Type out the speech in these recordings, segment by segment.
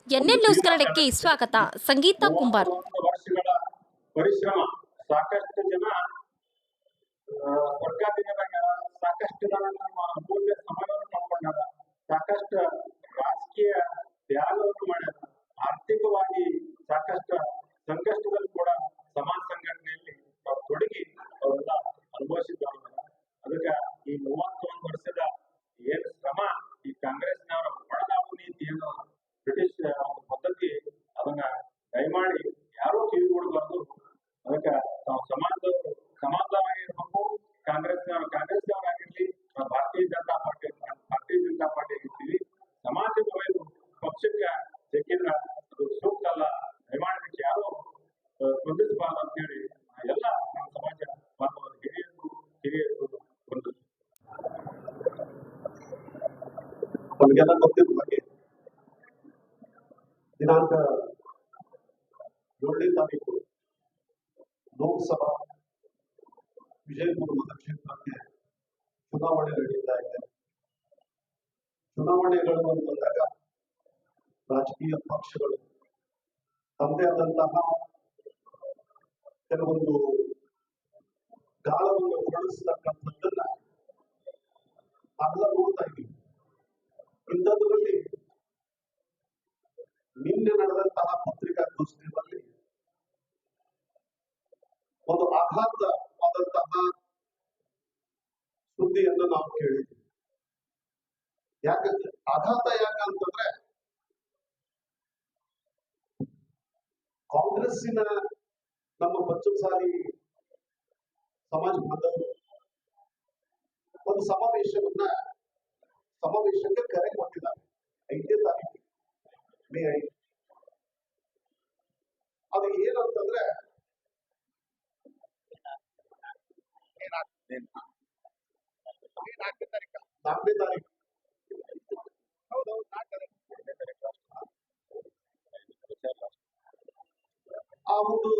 NN news ಕನ್ನಡಕ್ಕೆ ಸ್ವಾಗತ. ಸಂಗೀತಾ ಕುಂಬಾರ್. ವರ್ಷಗಳ ಪರಿಶ್ರಮ, ಸಾಕಷ್ಟು ಜನ ಸರ್ಕಾರದಿಂದ ಸಾಕಷ್ಟು ಜನ ನಮ್ಮ ಅಮೂಲ್ಯ ಸಮಯವನ್ನು ನೋಡ್ಕೊಂಡಾರ, ಸಾಕಷ್ಟು ರಾಜಕೀಯ ತ್ಯಾಗವನ್ನು ಮಾಡ್ಯಾರ, ಆರ್ಥಿಕವಾಗಿ ಸಾಕಷ್ಟು ಸಂಕಷ್ಟದಲ್ಲಿ ಕೂಡ ಸಮಾಜ ಸಂಘಟನೆಯಲ್ಲಿ ನಾವು ತೊಡಗಿ ಅವರೆಲ್ಲ ಅನುಭವಿಸಿದವರು. ಅದಕ್ಕೆ ಈ 31 ವರ್ಷದ ಏನ್ ಶ್ರಮ ಈ ಕಾಂಗ್ರೆಸ್ನವರ ಒಳಗಾವ ನೀತಿ ಏನು ಬ್ರಿಟಿಷ್ ಪದ್ಧತಿ, ಅದನ್ನ ದಯಮಾಡಿ ಯಾರೂ ಕಿವಿಗೊಡಬಾರ್ದು. ಅದಕ್ಕೆ ನಾವು ಸಮಾಜವಾಗಿರ್ಬೇಕು. ಕಾಂಗ್ರೆಸ್ನವರಾಗಿರ್ಲಿ, ಭಾರತೀಯ ಜನತಾ ಪಾರ್ಟಿ ಆಗಿರ್ತೀವಿ. ಸಮಾಜದ ಪಕ್ಷಕ್ಕೆ ಸಿಕ್ಕಿದ್ರ ಅದು ಸೂಕ್ತ ಅಲ್ಲ, ದಯಮಾಡಿ ಯಾರು ಸ್ಪಂದಿಸಬಾರ್ದು ಅಂತ ಹೇಳಿ ಎಲ್ಲ ನಮ್ಮ ಸಮಾಜ ಬಾಂಧವರ ಹಿರಿಯರು ಒಂದು ನಮಗೆಲ್ಲ ಗೊತ್ತಿದ್ದ ಬಗ್ಗೆ ದಿನಾಂಕ 7ನೇ ತಾರೀಕು ಲೋಕಸಭಾ ವಿಜಯಪುರ ಮತಕ್ಷೇತ್ರಕ್ಕೆ ಚುನಾವಣೆ ನಡೀತಾ ಇದೆ. ಚುನಾವಣೆಗಳು ಅಂತಂದಾಗ ರಾಜಕೀಯ ಪಕ್ಷಗಳು ತಮ್ಮದೇ ಆದಂತಹ ಕೆಲವೊಂದು ಗಾಳವನ್ನು ಹೊರಡಿಸತಕ್ಕಂಥದ್ದನ್ನ ನಾವೆಲ್ಲ ನೋಡ್ತಾ ಇದ್ದೀವಿ. ಇಂಥದ್ರಲ್ಲಿ ನಿನ್ನೆ ನಡೆದಂತಹ ಪತ್ರಿಕಾಗೋಷ್ಠಿಯಲ್ಲಿ ಒಂದು ಆಘಾತವಾದಂತಹ ಸುದ್ದಿಯನ್ನು ನಾವು ಕೇಳಿದ್ವಿ. ಯಾಕಂದ್ರೆ ಯಾಕಂತಂದ್ರೆ ಕಾಂಗ್ರೆಸ್ಸಿನ ನಮ್ಮ ಪಂಚಮಸಾಲಿ ಸಮಾಜ ಬಾಂಧವರು ಒಂದು ಸಮಾವೇಶಕ್ಕೆ ಕರೆ ಕೊಟ್ಟಿದ್ದಾರೆ 5ನೇ ತಾರೀಕು ಮೇ 5. ಅದು ಏನಂತಂದ್ರೆ 4ನೇ ತಾರೀಕು ಆ ಒಂದು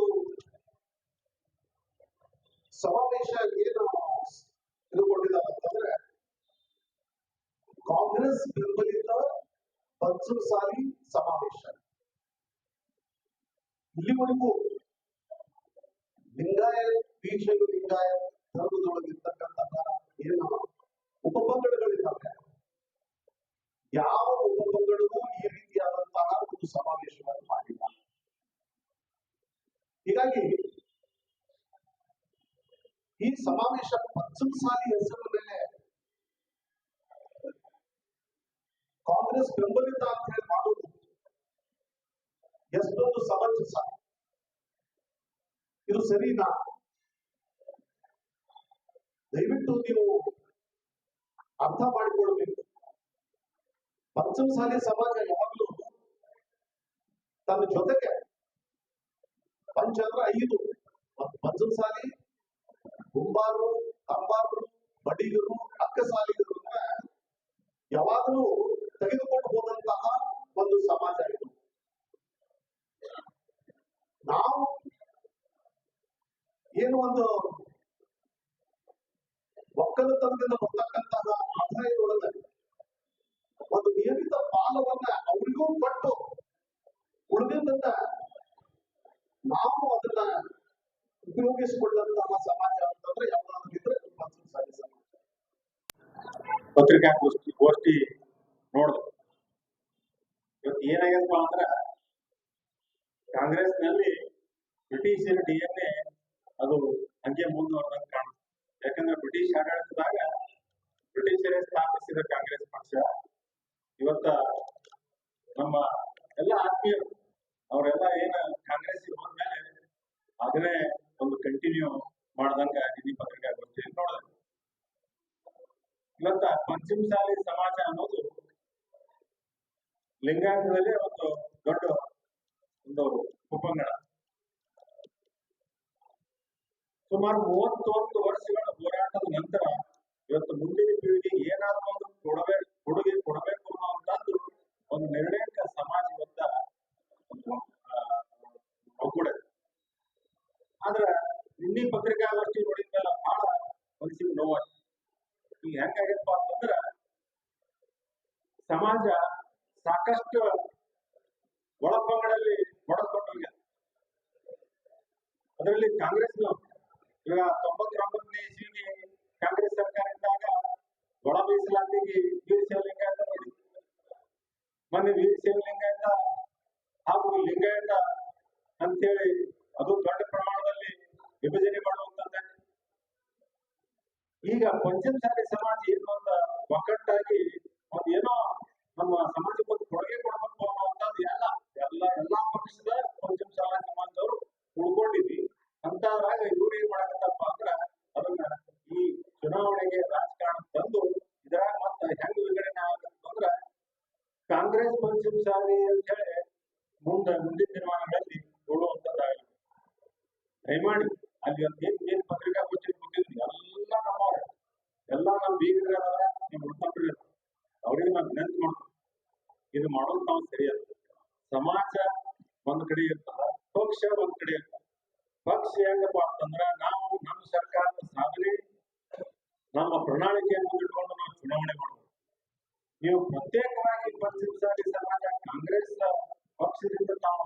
ಸಮಾವೇಶ ಏನು ತಿಳ್ಕೊಂಡಿದ್ದಾರೆ ಅಂತಂದ್ರೆ ಕಾಂಗ್ರೆಸ್ ಬೆಂಬಲಿತ ಪಂಚಮಸಾಲಿ ಸಮಾವೇಶ. ಇಲ್ಲಿವರೆಗೂ ಲಿಂಗಾಯತ್ ಧರ್ಮದೊಳಗಿರ್ತಕ್ಕಂತಹ ಏನು ಉಪಪಂಗಡಗಳಿದ್ದಾವೆ, ಯಾವ ಉಪಪಂಗಡವೂ ಈ ರೀತಿಯಾದಂತಹ ಒಂದು ಸಮಾವೇಶವನ್ನು ಮಾಡಿಲ್ಲ. ಹೀಗಾಗಿ ಈ ಸಮಾವೇಶ ಪಂಚಮಸಾಲಿ ಹೆಸರು ಮೇಲೆ ಕಾಂಗ್ರೆಸ್ ಬೆಂಬಲಿತ ಅಂತ ಹೇಳಿ ಮಾಡುವುದು ಎಷ್ಟೊಂದು ಸಮಂಜಸ, ಇದು ಸರಿನಾ? ದಯವಿಟ್ಟು ನೀವು ಅರ್ಥ ಮಾಡಿಕೊಳ್ಬೇಕು. ಪಂಚಮಸಾಲಿ ಸಮಾಜ ಯಾವಾಗಲೂ ತನ್ನ ಜೊತೆಗೆ ಪಂಚ ಅಂದ್ರೆ 5 ಪಂಚಮಸಾಲಿ, ಕುಂಬಾರರು, ಕಂಬಾರರು, ಬಡಿಗರು, ಅಕ್ಕಸಾಲಿಗರು ಯಾವಾಗಲೂ ತೆಗೆದುಕೊಂಡು ಹೋದಂತಹ ಒಂದು ಸಮಾಜ ಇದು. ನಾವು ಏನು ಒಂದು ಒಕ್ಕಲತನದಿಂದ ಬರ್ತಕ್ಕಂತಹ ಆದಾಯದೊಳಗೆ ಒಂದು ನಿಯಮಿತ ಪಾಲವನ್ನ ಅವರಿಗೂ ಕೊಟ್ಟು ಉಳಿದಿದ್ದನ್ನ ನಾವು ಅದನ್ನ ಉಪಯೋಗಿಸಿಕೊಳ್ಳಂತಹ ಸಮಾಜ ಅಂತಂದ್ರೆ ಯಾವ್ದಾದ್ರು ಇದ್ರೆ ಪಂಚಮಸಾಲಿ ಸಮಾಜ. ಪತ್ರಿಕಾಗೋಷ್ಠಿ ನೋಡಿದ್ರು. ಇವತ್ತು ಏನಾಗ್ಯದಪ್ಪ ಅಂದ್ರ ಕಾಂಗ್ರೆಸ್ನಲ್ಲಿ ಬ್ರಿಟಿಷರ DNA ಅದು ಹಂಗೆ ಮುಂದುವರೆದಂಗೆ ಕಾಣುತ್ತೆ. ಯಾಕಂದ್ರೆ ಬ್ರಿಟಿಷ್ ಆಡಳಿತದಾಗ ಬ್ರಿಟಿಷರೇ ಸ್ಥಾಪಿಸಿದ ಕಾಂಗ್ರೆಸ್ ಪಕ್ಷ ಇವತ್ತ ನಮ್ಮ ಎಲ್ಲ ಆತ್ಮೀಯರು ಅವರೆಲ್ಲ ಏನ ಕಾಂಗ್ರೆಸ್ ಹೋದ್ಮೇಲೆ ಅದನ್ನೇ ಒಂದು ಕಂಟಿನ್ಯೂ ಮಾಡ್ದಂಗ ಈ ಪತ್ರಿಕಾಗೋಷ್ಠಿಯಲ್ಲಿ ನೋಡಿದ್ರು. ಇವತ್ತ ಪಂಚಮಸಾಲಿ ಸಮಾಜ ಅನ್ನೋದು ಲಿಂಗಾಯತದಲ್ಲಿ ಒಂದು ದೊಡ್ಡ ಒಂದು ಉಪಂಗಡ. ಸುಮಾರು 31 ವರ್ಷಗಳ ಹೋರಾಟದ ನಂತರ ಇವತ್ತು ಮುಂದಿನ ಪೀಳಿಗೆಗೆ ಏನಾದ್ರೂ ಒಂದು ಕೊಡುಗೆ ಕೊಡಬೇಕು ಅನ್ನೋಂಥದ್ದು ಒಂದು ನಿರ್ಣಾಯಕ ಸಮಾಜ ಇವತ್ತ ಒಗ್ಗೂಡೆ. ಆದ್ರ ನಿನ್ನೆ ಪತ್ರಿಕಾಗೋಷ್ಠಿ ನೋಡಿದ ಬಹಳ ಮನಸ್ಸಿಗೆ ನೋವಾಗ್ತದೆ. ಈಗ ಹೆಂಗಾಗಪ್ಪ ಅಂತಂದ್ರ ಸಮಾಜ ಸಾಕಷ್ಟು ಒಳಪಂಗಡಲ್ಲಿ ಹೊಡೆದ್ಕೊಂಡು ಹೋಗ್ಯಾರ. ಅದರಲ್ಲಿ ಕಾಂಗ್ರೆಸ್ನು ಈಗ 99ನೇ ಇಸ್ವಿಗೆ ಕಾಂಗ್ರೆಸ್ ಸರ್ಕಾರ ಇದ್ದಾಗ ಒಳ ಮೀಸಲಾತಿಗೆ ವೀರಶೈವಲಿಂಗಾಯತ ನೋಡಿ, ಮೊನ್ನೆ ವೀರಶೈವಲಿಂಗಾಯತ ಹಾಗೂ ಲಿಂಗಾಯತ ಅಂತೇಳಿ ಅದು ದೊಡ್ಡ ಪ್ರಮಾಣದಲ್ಲಿ ವಿಭಜನೆ ಮಾಡುವಂತದ್ದೇ. ಈಗ ಪಂಚಮಸಾಲಿ ಸಮಾಜ ಏನು ಅಂತ ಒಗ್ಗಟ್ಟಾಗಿ ಒಂದ್ ಏನೋ ನಮ್ಮ ಸಮಾಜಕ್ಕೆ ಒಂದು ಕೊಡುಗೆ ಕೊಡಬೇಕು ಅನ್ನುವಂಥದ್ದು ಎಲ್ಲಾ ಪಕ್ಷದ ಪಂಚಮಸಾಲಿ ಸಮಾಜದವರು ಉಳ್ಕೊಂಡಿದ್ವಿ ಅಂತದ್ರಾಗ ಇವ್ರು ಏನ್ ಮಾಡಕತ್ತಪ್ಪ ಅಂದ್ರ ಅದನ್ನ ಈ ಚುನಾವಣೆಗೆ ರಾಜಕಾರಣ ತಂದು ಇದ್ರಾಗ ಮತ್ತ ಹೆಂಗ್ ವಿಂಗಡಣೆ ಆಗತ್ತಂದ್ರ ಕಾಂಗ್ರೆಸ್ ಪಂಚಮಸಾಲಿ ಅಂತ ಹೇಳಿ ಮುಂದಿನ ದಿನಮಾನಗಳಲ್ಲಿ ನೋಡುವಂತದ್ದಾಗಲಿ. ದಯಮಾಡಿ ಅಲ್ಲಿ ಏನ್ ಪತ್ರಿಕಾಗೋಷ್ಠಿ ಕೂತಿದ್ವಿ ಎಲ್ಲ ನಮ್ಮವ್ರೆ, ಎಲ್ಲ ನಮ್ಮ ಬೀಗರ ನಿಮ್ ಹುಡ್ಕೊಂಡ್ರಿ, ಅವ್ರಿಗೆ ನಾವು ವಿನಂತಿ ಮಾಡ್ತೀವಿ, ಇದು ಮಾಡೋದು ನಾವು ಸರಿಯಲ್ಲ. ಸಮಾಜ ಒಂದ್ ಕಡೆ ಇರ್ತದ, ಪಕ್ಷ ಒಂದ್ ಕಡೆ ಇರ್ತದ. ಪಕ್ಷ ಹೆಂಗಪ್ಪ ಅಂತಂದ್ರ ನಾವು ನಮ್ಮ ಸರ್ಕಾರದ ಸಾಧನೆ ನಮ್ಮ ಪ್ರಣಾಳಿಕೆಯನ್ನು ಮುಂದಿಟ್ಕೊಂಡು ನಾವು ಚುನಾವಣೆ ಮಾಡಬಹುದು. ನೀವು ಪ್ರತ್ಯೇಕವಾಗಿ ಪಂಚಮಸಾಲಿ ಸಮಾಜ ಕಾಂಗ್ರೆಸ್ ಪಕ್ಷದಿಂದ ನಾವು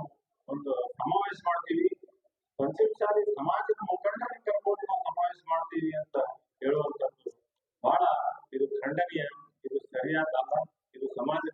ಒಂದು ಸಮಾವೇಶ ಮಾಡ್ತೀವಿ, ಪಂಚಮಸಾಲಿ ಸಮಾಜದ ಮುಖಂಡರನ್ನ ಕರ್ಕೊಂಡು ನಾವು ಸಮಾವೇಶ ಮಾಡ್ತೀವಿ ಅಂತ ಹೇಳುವಂತದ್ದು ಬಹಳ ಇದು ಖಂಡನೀಯ, ಇದು ಸರಿಯಾದಲ್ಲ, ಇದು ಸಮಾಜ